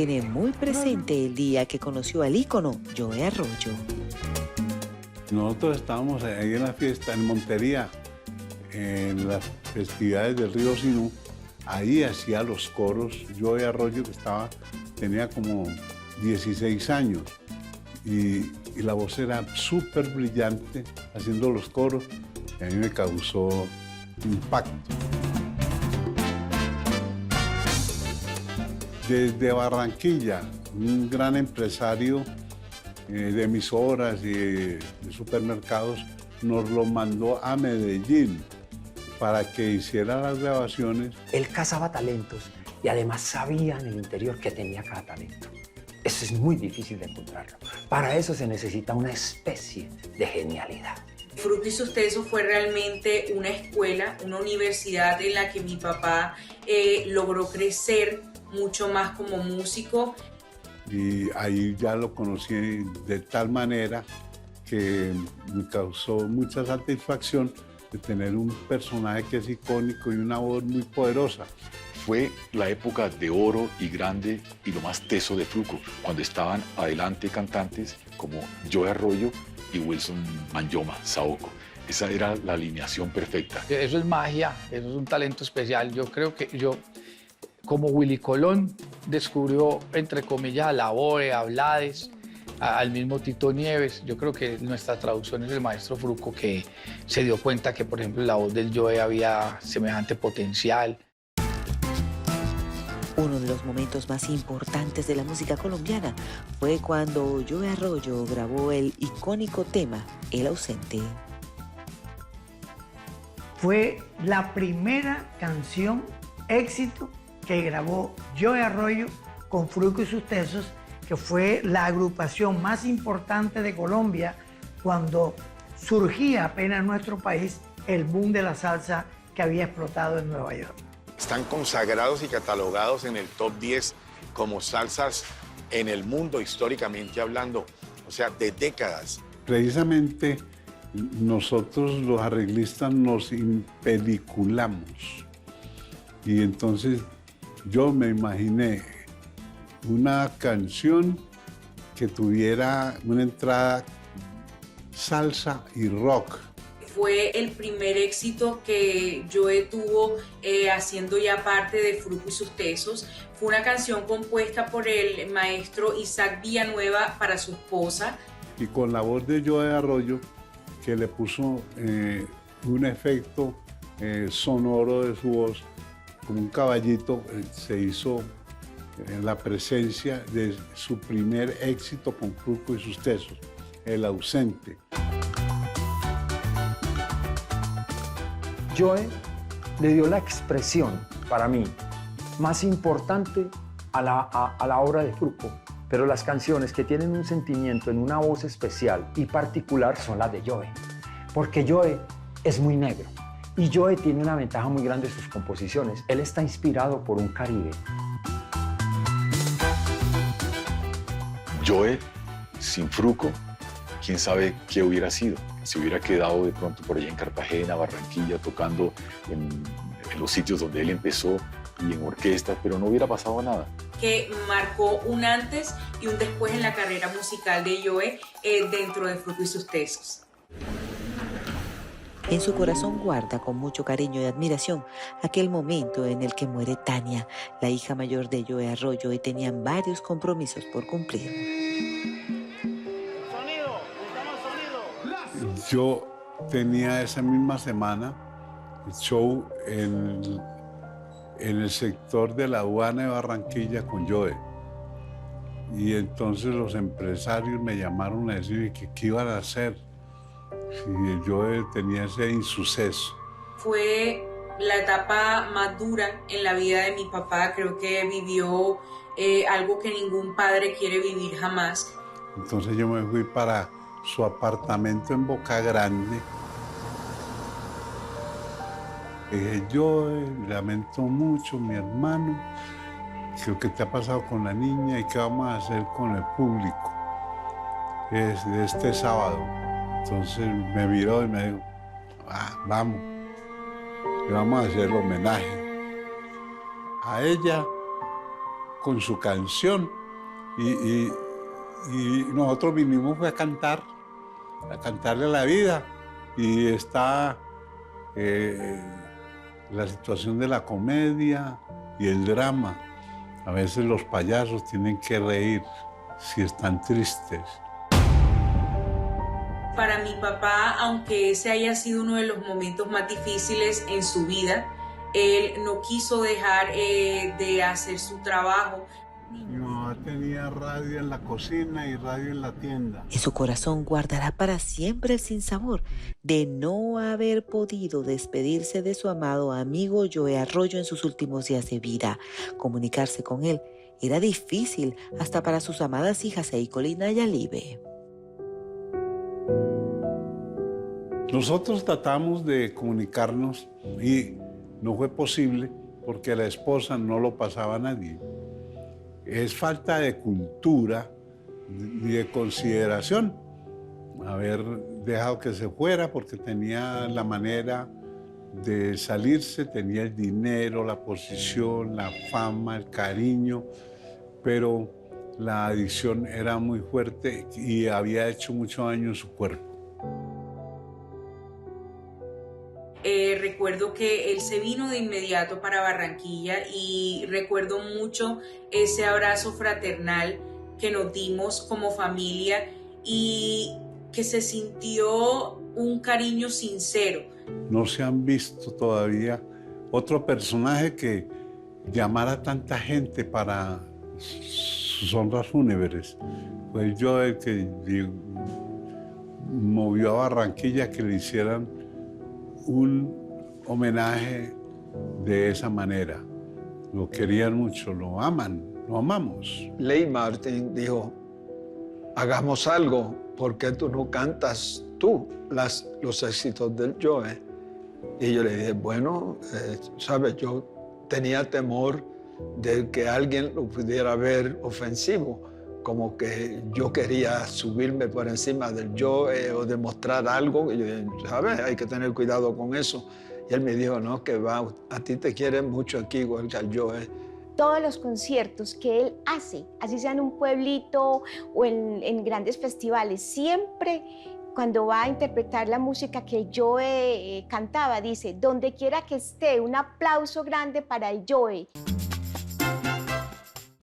tiene muy presente el día que conoció al ícono Joe Arroyo. Nosotros estábamos ahí en la fiesta en Montería, en las festividades del Río Sinú. Ahí hacía los coros Joe Arroyo, que tenía como 16 años. Y la voz era súper brillante haciendo los coros. Y a mí me causó impacto. Desde Barranquilla, un gran empresario de emisoras y de supermercados nos lo mandó a Medellín para que hiciera las grabaciones. Él cazaba talentos y además sabía en el interior que tenía cada talento. Eso es muy difícil de encontrarlo. Para eso se necesita una especie de genialidad. Fruco y sus Tesos fue realmente una escuela, una universidad en la que mi papá logró crecer mucho más como músico. Y ahí ya lo conocí de tal manera que me causó mucha satisfacción de tener un personaje que es icónico y una voz muy poderosa. Fue la época de oro y grande y lo más teso de Fruco, cuando estaban adelante cantantes como Joe Arroyo y Wilson Manyoma, Saoko. Esa era la alineación perfecta. Eso es magia, eso es un talento especial. Yo creo que como Willy Colón descubrió, entre comillas, a La Boe, a Blades, al mismo Tito Nieves. Yo creo que nuestra traducción es el maestro Fruco, que se dio cuenta que, por ejemplo, en la voz del Joe había semejante potencial. Uno de los momentos más importantes de la música colombiana fue cuando Joe Arroyo grabó el icónico tema El Ausente. Fue la primera canción éxito que grabó Joe Arroyo con Fruco y sus Tesos, que fue la agrupación más importante de Colombia cuando surgía apenas en nuestro país el boom de la salsa que había explotado en Nueva York. Están consagrados y catalogados en el top 10 como salsas en el mundo, históricamente hablando, o sea, de décadas. Precisamente nosotros los arreglistas nos impeliculamos. Y entonces yo me imaginé una canción que tuviera una entrada salsa y rock. Fue el primer éxito que Joe tuvo haciendo ya parte de Fruco y sus Tesos. Fue una canción compuesta por el maestro Isaac Villanueva para su esposa. Y con la voz de Joe Arroyo, que le puso un efecto sonoro de su voz, como un caballito, se hizo la presencia de su primer éxito con Fruco y sus Tesos, El Ausente. Joe le dio la expresión, para mí, más importante a la obra de Fruco, pero las canciones que tienen un sentimiento en una voz especial y particular son las de Joe, porque Joe es muy negro y Joe tiene una ventaja muy grande en sus composiciones. Él está inspirado por un Caribe. Joe, sin Fruco, quién sabe qué hubiera sido. Se hubiera quedado de pronto por allá en Cartagena, Barranquilla, tocando en los sitios donde él empezó y en orquestas, pero no hubiera pasado nada. Que marcó un antes y un después en la carrera musical de Joe dentro de Fruco y sus Tesos. En su corazón guarda con mucho cariño y admiración aquel momento en el que muere Tania, la hija mayor de Joe Arroyo, y tenían varios compromisos por cumplir. Yo tenía esa misma semana el show en el sector de la aduana de Barranquilla con Joe. Y entonces los empresarios me llamaron a decir que qué iban a hacer si Joe tenía ese insuceso. Fue la etapa más dura en la vida de mi papá. Creo que vivió algo que ningún padre quiere vivir jamás. Entonces yo me fui para su apartamento en Boca Grande. Dije, Joe, lamento mucho, mi hermano, lo que te ha pasado con la niña y qué vamos a hacer con el público de este sábado. Entonces me miró y me dijo, vamos, le vamos a hacer el homenaje a ella con su canción. Y nosotros vinimos a cantarle a la vida. Y está la situación de la comedia y el drama. A veces los payasos tienen que reír si están tristes. Para mi papá, aunque ese haya sido uno de los momentos más difíciles en su vida, él no quiso dejar de hacer su trabajo. Mi mamá tenía radio en la cocina y radio en la tienda. En su corazón guardará para siempre el sinsabor de no haber podido despedirse de su amado amigo Joe Arroyo en sus últimos días de vida. Comunicarse con él era difícil hasta para sus amadas hijas Eiko y Nayalibe. Nosotros tratamos de comunicarnos y no fue posible porque la esposa no lo pasaba a nadie. Es falta de cultura y de consideración haber dejado que se fuera porque tenía la manera de salirse, tenía el dinero, la posición, la fama, el cariño, pero la adicción era muy fuerte y había hecho mucho daño en su cuerpo. Recuerdo que él se vino de inmediato para Barranquilla y recuerdo mucho ese abrazo fraternal que nos dimos como familia y que se sintió un cariño sincero. No se han visto todavía otro personaje que llamara a tanta gente para sus honras fúnebres. Fue yo el que movió a Barranquilla que le hicieran un homenaje de esa manera. Lo querían mucho, lo aman, lo amamos. Ley Martin dijo, hagamos algo, ¿por qué tú no cantas los éxitos del Joe? Y yo le dije, bueno, sabes, yo tenía temor de que alguien lo pudiera ver ofensivo, como que yo quería subirme por encima del Joe o demostrar algo. Y yo dije, ¿sabes? Hay que tener cuidado con eso. Y él me dijo, no, que va, a ti te quieren mucho aquí igual que al Joe. Todos los conciertos que él hace, así sea en un pueblito o en grandes festivales, siempre cuando va a interpretar la música que Joe cantaba, dice, donde quiera que esté, un aplauso grande para el Joe.